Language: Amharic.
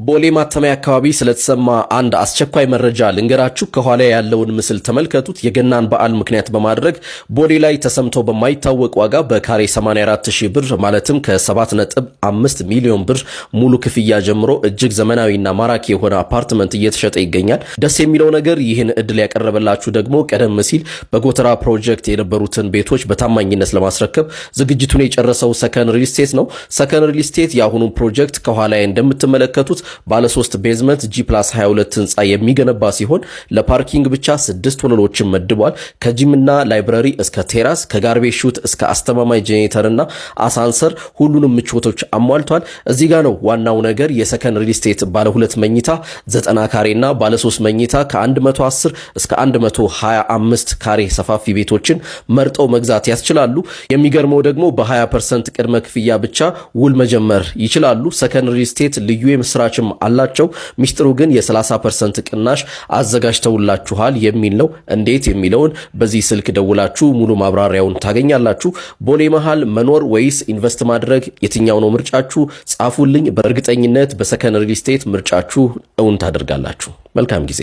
ቦሌ ማተሚያ አካባቢ ስለተሰማ አንድ አስቸኳይ መረጃ ልንገራችሁ። ከኋላ ያለውን ምስል ተመልከቱት። የገናን በዓል ምክንያት በማድረግ ቦሌ ላይ ተሰምቶ በማይታወቅ ዋጋ በካሬ 84000 ብር ማለትም ከ7.5 ሚሊዮን ብር ሙሉ ክፍያ ጀምሮ እጅግ ዘመናዊና ማራኪ የሆነ አፓርትመንት እየተሸጠ ይገኛል። ደስ የሚለው ነገር ይህን እድል ያቀረበላችሁ ደግሞ ቀደም ሲል በጎተራ ፕሮጀክት የነበሩትን ቤቶች በታማኝነት ለማስረከብ ዝግጅቱን የጨረሰው ሰከን ሪል ስቴት ነው። ሰከን ሪል ስቴት የአሁኑን ፕሮጀክት ከኋላ እንደምትመለከቱት ባለ 3 ቤዝመንት G+22 ህንጻ የሚገነባ ሲሆን ለፓርኪንግ ብቻ 6 ወለሎችን መድቧል። ከጂምና ላይብረሪ እስከ ቴራስ፣ ከጋርቤጅ ሹት እስከ አስተማማኝ ጄኔሬተርና አሳንሰር ሁሉንም ምቾቶች አሟልቷል። እዚህ ጋር ነው ዋናው ነገር። የሰከን ሪል ስቴት ባለ 2 መኝታ 90 ካሬና ባለ 3 መኝታ ከ110 እስከ 125 ካሬ ሰፋፊ ቤቶችን መርጠው መግዛት ያስችላሉ። የሚገርመው ደግሞ በ20% ቅድመ ክፍያ ብቻ ውል መጀመር ይችላሉ። ሰከን ሪል ስቴት ልዩ የምስራች አላቸው። ሚስጥሩ ግን የ30% ቅናሽ አዘጋጅተውላችኋል የሚል ነው። እንዴት የሚለውን በዚህ ስልክ ደውላችሁ ሙሉ ማብራሪያውን ታገኛላችሁ። ቦሌ መሃል መኖር ወይስ ኢንቨስት ማድረግ የትኛው ነው ምርጫችሁ? ጻፉልኝ። በእርግጠኝነት በሰከን ሪል ስቴት ምርጫችሁ እውን ታደርጋላችሁ። መልካም ጊዜ።